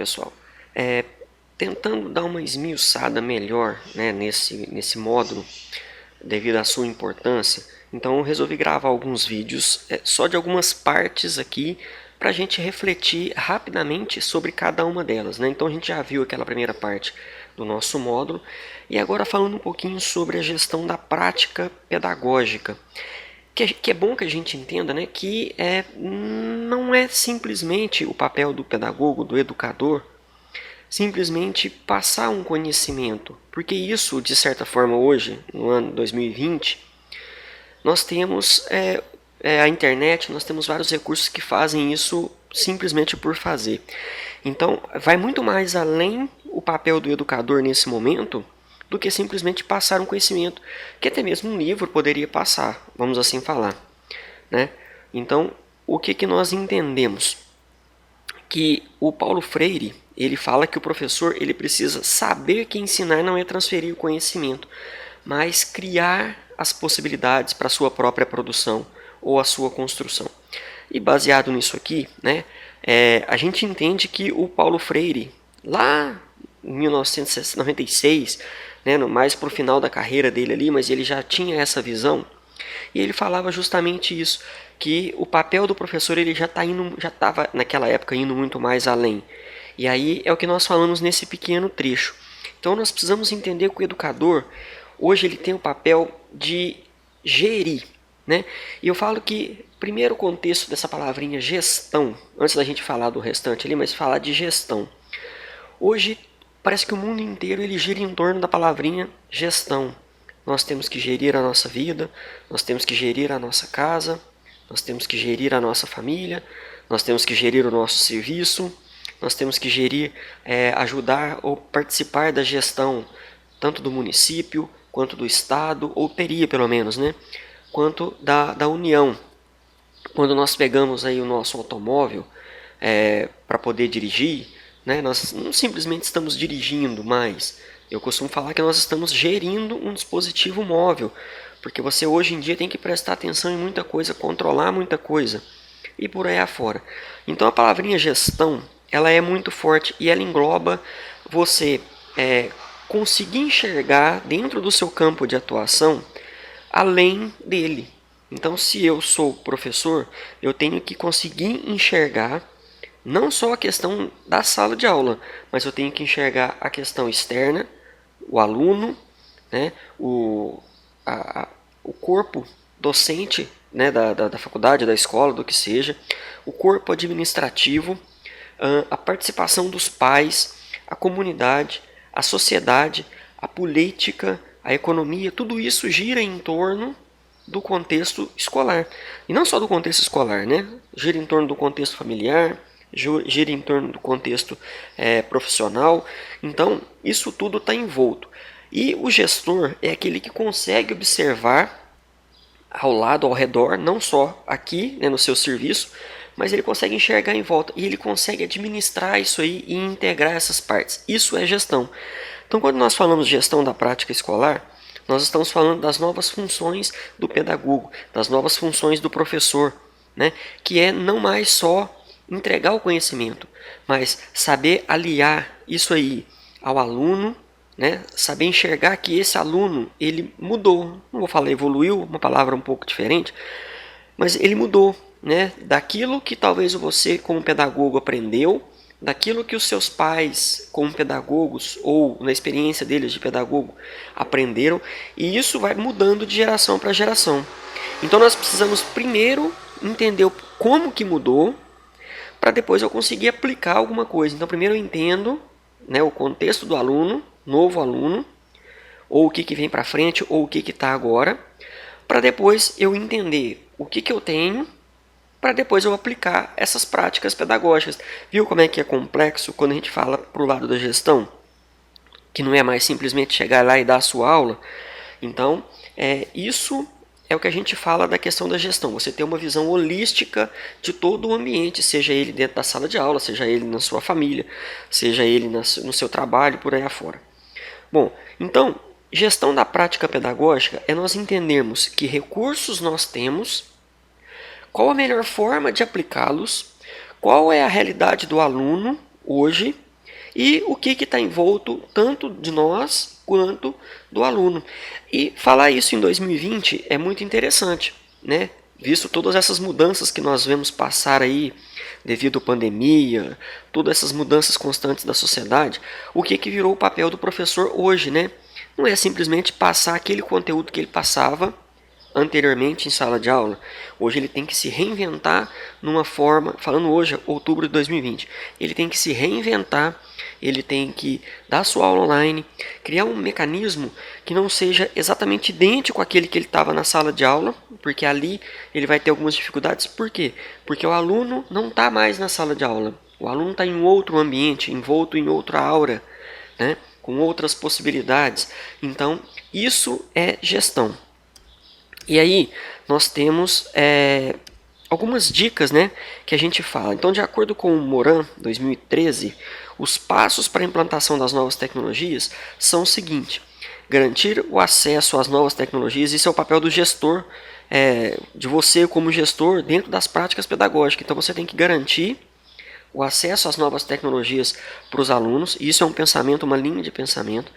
pessoal, tentando dar uma esmiuçada melhor, né, nesse módulo, devido à sua importância, então eu resolvi gravar alguns vídeos só de algumas partes aqui para a gente refletir rapidamente sobre cada uma delas, né? Então a gente já viu aquela primeira parte do nosso módulo e agora falando um pouquinho sobre a gestão da prática pedagógica. Que é bom que a gente entenda, né, que não é simplesmente o papel do pedagogo, do educador, simplesmente passar um conhecimento, porque isso, de certa forma, hoje, no ano 2020, nós temos a internet, nós temos vários recursos que fazem isso simplesmente por fazer. Então, vai muito mais além o papel do educador nesse momento do que simplesmente passar um conhecimento, que até mesmo um livro poderia passar, vamos assim falar, né? Então, o que nós entendemos? Que o Paulo Freire, ele fala que o professor ele precisa saber que ensinar não é transferir o conhecimento, mas criar as possibilidades para a sua própria produção ou a sua construção. E baseado nisso aqui, né, a gente entende que o Paulo Freire, lá em 1996, né, mais para o final da carreira dele ali, mas ele já tinha essa visão, e ele falava justamente isso, que o papel do professor ele já estava naquela época indo muito mais além. E aí é o que nós falamos nesse pequeno trecho. Então nós precisamos entender que o educador, hoje ele tem o papel de gerir, né? E eu falo que, primeiro o contexto dessa palavrinha gestão, antes da gente falar do restante ali, mas falar de gestão. Hoje parece que o mundo inteiro ele gira em torno da palavrinha gestão. Nós temos que gerir a nossa vida, nós temos que gerir a nossa casa, nós temos que gerir a nossa família, nós temos que gerir o nosso serviço, nós temos que gerir, ajudar ou participar da gestão tanto do município, quanto do estado, ou teria pelo menos, né? Quanto da União. Quando nós pegamos aí o nosso automóvel para poder dirigir, né, nós não simplesmente estamos dirigindo mais. Eu costumo falar que nós estamos gerindo um dispositivo móvel, porque você hoje em dia tem que prestar atenção em muita coisa, controlar muita coisa e por aí afora. Então a palavrinha gestão, ela é muito forte e ela engloba você conseguir enxergar dentro do seu campo de atuação além dele. Então, se eu sou professor, eu tenho que conseguir enxergar não só a questão da sala de aula, mas eu tenho que enxergar a questão externa, o aluno, né, o corpo docente, né, da faculdade, da escola, do que seja, o corpo administrativo, a participação dos pais, a comunidade, a sociedade, a política, a economia, tudo isso gira em torno do contexto escolar. E não só do contexto escolar, né? Gira em torno do contexto familiar, gira em torno do contexto profissional. Então, isso tudo está envolto. E o gestor é aquele que consegue observar ao lado, ao redor, não só aqui, né, no seu serviço, mas ele consegue enxergar em volta e ele consegue administrar isso aí e integrar essas partes. Isso é gestão. Então, quando nós falamos de gestão da prática escolar, nós estamos falando das novas funções do pedagogo, das novas funções do professor, né, que é não mais só entregar o conhecimento, mas saber aliar isso aí ao aluno, né, saber enxergar que esse aluno ele mudou, não vou falar evoluiu, uma palavra um pouco diferente, mas ele mudou, né, daquilo que talvez você como pedagogo aprendeu, daquilo que os seus pais como pedagogos ou na experiência deles de pedagogo aprenderam, e isso vai mudando de geração para geração. Então nós precisamos primeiro entender como que mudou, para depois eu conseguir aplicar alguma coisa. Então primeiro eu entendo, né, o contexto do aluno, novo aluno, ou o que vem para frente, ou o que está agora, para depois eu entender o que eu tenho, para depois eu aplicar essas práticas pedagógicas. Viu como é que é complexo quando a gente fala para o lado da gestão? Que não é mais simplesmente chegar lá e dar a sua aula. Então, isso é o que a gente fala da questão da gestão. Você ter uma visão holística de todo o ambiente, seja ele dentro da sala de aula, seja ele na sua família, seja ele no seu trabalho, por aí afora. Bom, então, gestão da prática pedagógica é nós entendermos que recursos nós temos, qual a melhor forma de aplicá-los, qual é a realidade do aluno hoje, e o que está envolto tanto de nós quanto do aluno. E falar isso em 2020 é muito interessante, né? Visto todas essas mudanças que nós vemos passar aí devido à pandemia, todas essas mudanças constantes da sociedade, o que virou o papel do professor hoje, né? Não é simplesmente passar aquele conteúdo que ele passava anteriormente em sala de aula. Hoje ele tem que se reinventar numa forma, falando hoje, outubro de 2020, ele tem que se reinventar, ele tem que dar sua aula online, criar um mecanismo que não seja exatamente idêntico àquele que ele estava na sala de aula, porque ali ele vai ter algumas dificuldades. Por quê? Porque o aluno não está mais na sala de aula, o aluno está em outro ambiente, envolto em outra aura, né? Com outras possibilidades. Então, isso é gestão. E aí, nós temos algumas dicas, né, que a gente fala. Então, de acordo com o Moran, 2013, os passos para a implantação das novas tecnologias são o seguinte: garantir o acesso às novas tecnologias, isso é o papel do gestor, de você como gestor dentro das práticas pedagógicas. Então, você tem que garantir o acesso às novas tecnologias para os alunos, e isso é um pensamento, uma linha de pensamento.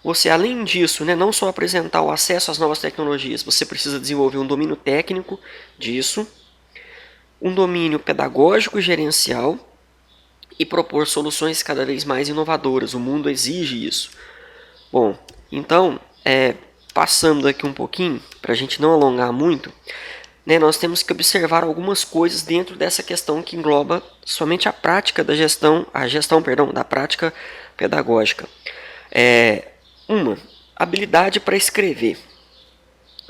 Você, além disso, né, não só apresentar o acesso às novas tecnologias, você precisa desenvolver um domínio técnico disso, um domínio pedagógico e gerencial e propor soluções cada vez mais inovadoras. O mundo exige isso. Bom, então, passando aqui um pouquinho, para a gente não alongar muito, né, nós temos que observar algumas coisas dentro dessa questão que engloba somente a prática da gestão, da prática pedagógica. Uma, habilidade para escrever.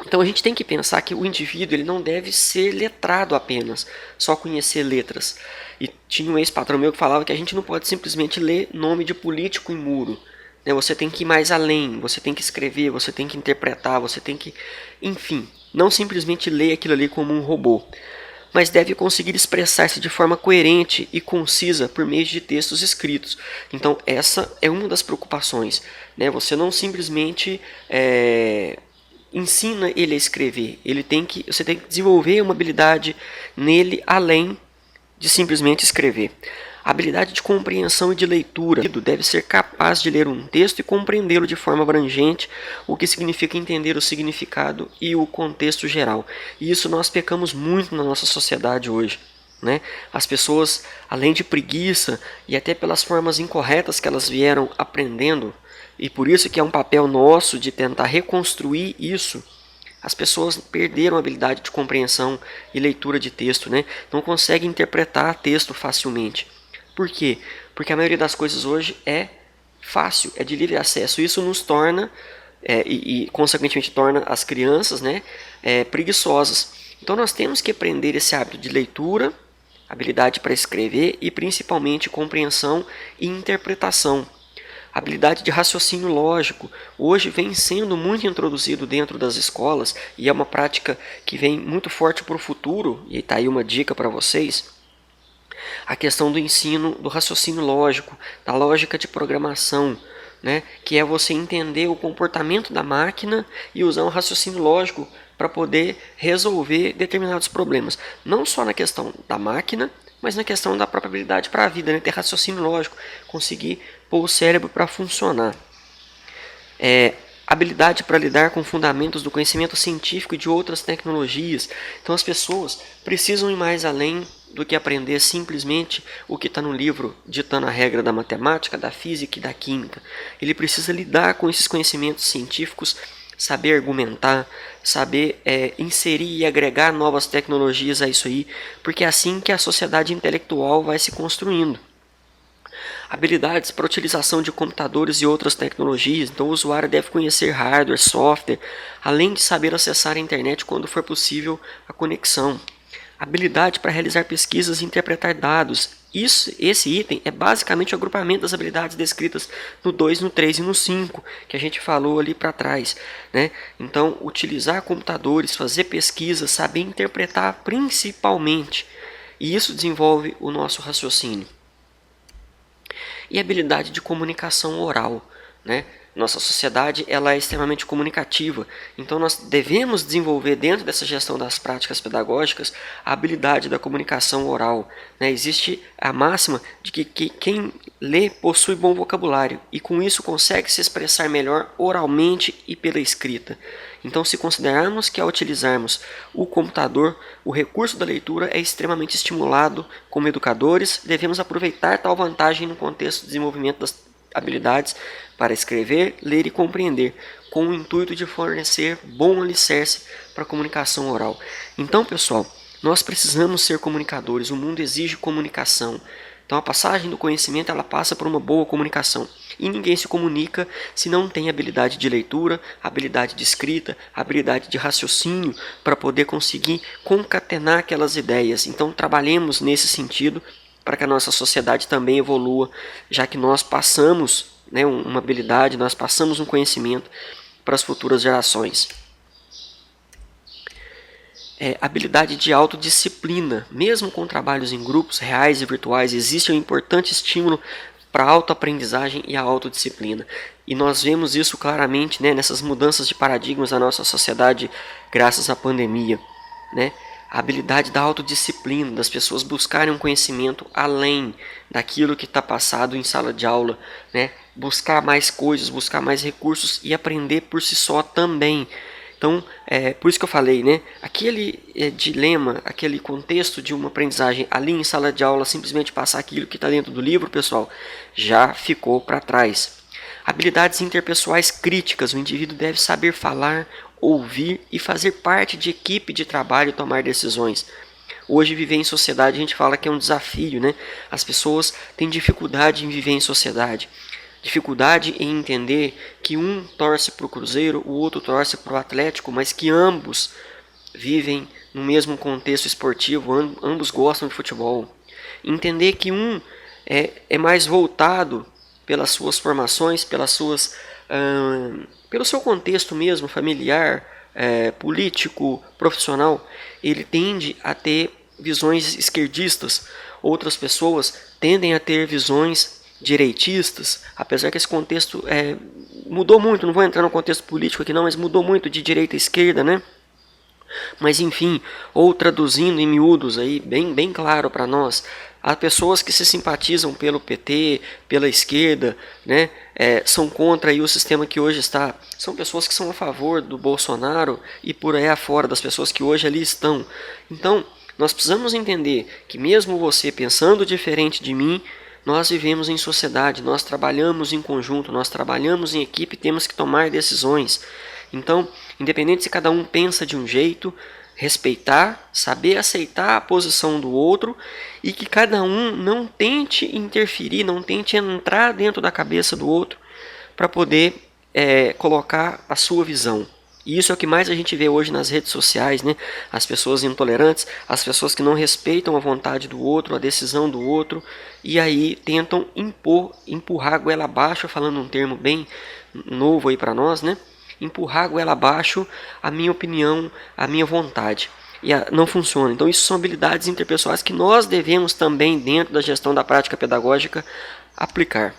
Então a gente tem que pensar que o indivíduo ele não deve ser letrado apenas, só conhecer letras. E tinha um ex-patrão meu que falava que a gente não pode simplesmente ler nome de político em muro. Você tem que ir mais além, você tem que escrever, você tem que interpretar, você tem que... Enfim, não simplesmente ler aquilo ali como um robô, mas deve conseguir expressar-se de forma coerente e concisa por meio de textos escritos. Então essa é uma das preocupações, né? Você não simplesmente ensina ele a escrever, você tem que desenvolver uma habilidade nele além de simplesmente escrever. A habilidade de compreensão e de leitura deve ser capaz de ler um texto e compreendê-lo de forma abrangente, o que significa entender o significado e o contexto geral. E isso nós pecamos muito na nossa sociedade hoje, né? As pessoas, além de preguiça e até pelas formas incorretas que elas vieram aprendendo, e por isso que é um papel nosso de tentar reconstruir isso, as pessoas perderam a habilidade de compreensão e leitura de texto, né? Não conseguem interpretar texto facilmente. Por quê? Porque a maioria das coisas hoje é fácil, é de livre acesso. Isso nos torna, consequentemente torna as crianças, né, preguiçosas. Então nós temos que aprender esse hábito de leitura, habilidade para escrever e principalmente compreensão e interpretação. Habilidade de raciocínio lógico hoje vem sendo muito introduzido dentro das escolas e é uma prática que vem muito forte para o futuro, e está aí uma dica para vocês. A questão do ensino do raciocínio lógico, da lógica de programação, né, que é você entender o comportamento da máquina e usar um raciocínio lógico para poder resolver determinados problemas. Não só na questão da máquina, mas na questão da própria habilidade para a vida, né, ter raciocínio lógico, conseguir pôr o cérebro para funcionar. Habilidade para lidar com fundamentos do conhecimento científico e de outras tecnologias. Então as pessoas precisam ir mais além do que aprender simplesmente o que está no livro ditando a regra da matemática, da física e da química. Ele precisa lidar com esses conhecimentos científicos, saber argumentar, saber inserir e agregar novas tecnologias a isso aí, porque é assim que a sociedade intelectual vai se construindo. Habilidades para utilização de computadores e outras tecnologias. Então o usuário deve conhecer hardware, software, além de saber acessar a internet quando for possível a conexão. Habilidade para realizar pesquisas e interpretar dados. Esse item é basicamente o agrupamento das habilidades descritas no 2, no 3 e no 5, que a gente falou ali para trás, né? Então, utilizar computadores, fazer pesquisa, saber interpretar principalmente. E isso desenvolve o nosso raciocínio. E habilidade de comunicação oral, né? Nossa sociedade ela é extremamente comunicativa, então nós devemos desenvolver dentro dessa gestão das práticas pedagógicas a habilidade da comunicação oral, né? Existe a máxima de que quem lê possui bom vocabulário e com isso consegue se expressar melhor oralmente e pela escrita. Então, se considerarmos que ao utilizarmos o computador, o recurso da leitura é extremamente estimulado como educadores, devemos aproveitar tal vantagem no contexto do desenvolvimento das habilidades para escrever, ler e compreender, com o intuito de fornecer bom alicerce para a comunicação oral. Então, pessoal, nós precisamos ser comunicadores, o mundo exige comunicação. Então a passagem do conhecimento ela passa por uma boa comunicação. E ninguém se comunica se não tem habilidade de leitura, habilidade de escrita, habilidade de raciocínio para poder conseguir concatenar aquelas ideias. Então trabalhemos nesse sentido para que a nossa sociedade também evolua, já que nós passamos, né, uma habilidade, nós passamos um conhecimento para as futuras gerações. Habilidade de autodisciplina. Mesmo com trabalhos em grupos reais e virtuais, existe um importante estímulo para a autoaprendizagem e a autodisciplina. E nós vemos isso claramente, né, nessas mudanças de paradigmas da nossa sociedade graças à pandemia. Né? A habilidade da autodisciplina, das pessoas buscarem um conhecimento além daquilo que está passado em sala de aula. Né? Buscar mais coisas, buscar mais recursos e aprender por si só também. Então, por isso que eu falei, né? Aquele dilema, aquele contexto de uma aprendizagem ali em sala de aula, simplesmente passar aquilo que está dentro do livro, pessoal, já ficou para trás. Habilidades interpessoais críticas. O indivíduo deve saber falar, ouvir e fazer parte de equipe de trabalho e tomar decisões. Hoje, viver em sociedade, a gente fala que é um desafio, né? As pessoas têm dificuldade em viver em sociedade. Dificuldade em entender que um torce para o Cruzeiro, o outro torce para o Atlético, mas que ambos vivem no mesmo contexto esportivo, ambos gostam de futebol. Entender que um é mais voltado pelas suas formações, pelo seu contexto mesmo, familiar, político, profissional, ele tende a ter visões esquerdistas. Outras pessoas tendem a ter visões direitistas, apesar que esse contexto mudou muito, não vou entrar no contexto político aqui não, mas mudou muito de direita a esquerda, né? Mas enfim, ou traduzindo em miúdos aí, bem claro para nós, há pessoas que se simpatizam pelo PT, pela esquerda, né? São contra aí o sistema que hoje está, são pessoas que são a favor do Bolsonaro e por aí afora, das pessoas que hoje ali estão. Então, nós precisamos entender que mesmo você pensando diferente de mim, nós vivemos em sociedade, nós trabalhamos em conjunto, nós trabalhamos em equipe, temos que tomar decisões. Então, independente se cada um pensa de um jeito, respeitar, saber aceitar a posição do outro e que cada um não tente interferir, não tente entrar dentro da cabeça do outro para poder colocar a sua visão. E isso é o que mais a gente vê hoje nas redes sociais, né? As pessoas intolerantes, as pessoas que não respeitam a vontade do outro, a decisão do outro, e aí tentam empurrar a goela abaixo, falando um termo bem novo aí para nós, né? Empurrar a goela abaixo a minha opinião, a minha vontade. E não funciona. Então isso são habilidades interpessoais que nós devemos também, dentro da gestão da prática pedagógica, aplicar.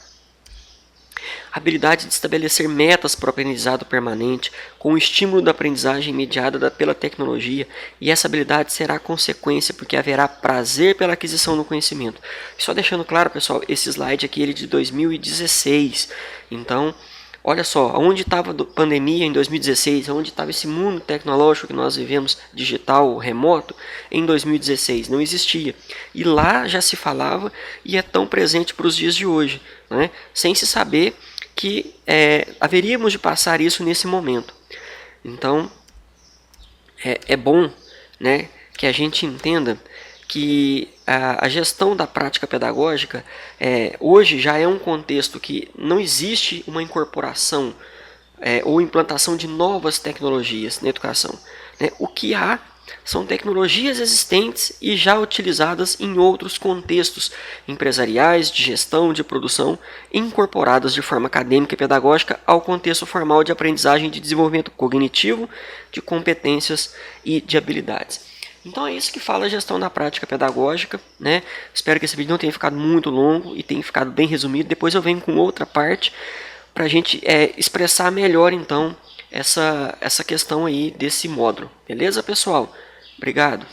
Habilidade de estabelecer metas para o aprendizado permanente, com o estímulo da aprendizagem mediada pela tecnologia, e essa habilidade será consequência porque haverá prazer pela aquisição do conhecimento. Só deixando claro, pessoal, esse slide aqui ele é de 2016, então olha só, onde estava a pandemia em 2016, onde estava esse mundo tecnológico que nós vivemos, digital, remoto, em 2016, não existia. E lá já se falava e é tão presente para os dias de hoje, né? Sem se saber que haveríamos de passar isso nesse momento. Então, é bom, né, que a gente entenda que a gestão da prática pedagógica hoje já é um contexto que não existe uma incorporação ou implantação de novas tecnologias na educação. Né? O que há são tecnologias existentes e já utilizadas em outros contextos empresariais, de gestão, de produção, incorporadas de forma acadêmica e pedagógica ao contexto formal de aprendizagem de desenvolvimento cognitivo, de competências e de habilidades. Então é isso que fala a gestão da prática pedagógica, né? Espero que esse vídeo não tenha ficado muito longo e tenha ficado bem resumido. Depois eu venho com outra parte para a gente expressar melhor então essa questão aí desse módulo. Beleza, pessoal? Obrigado.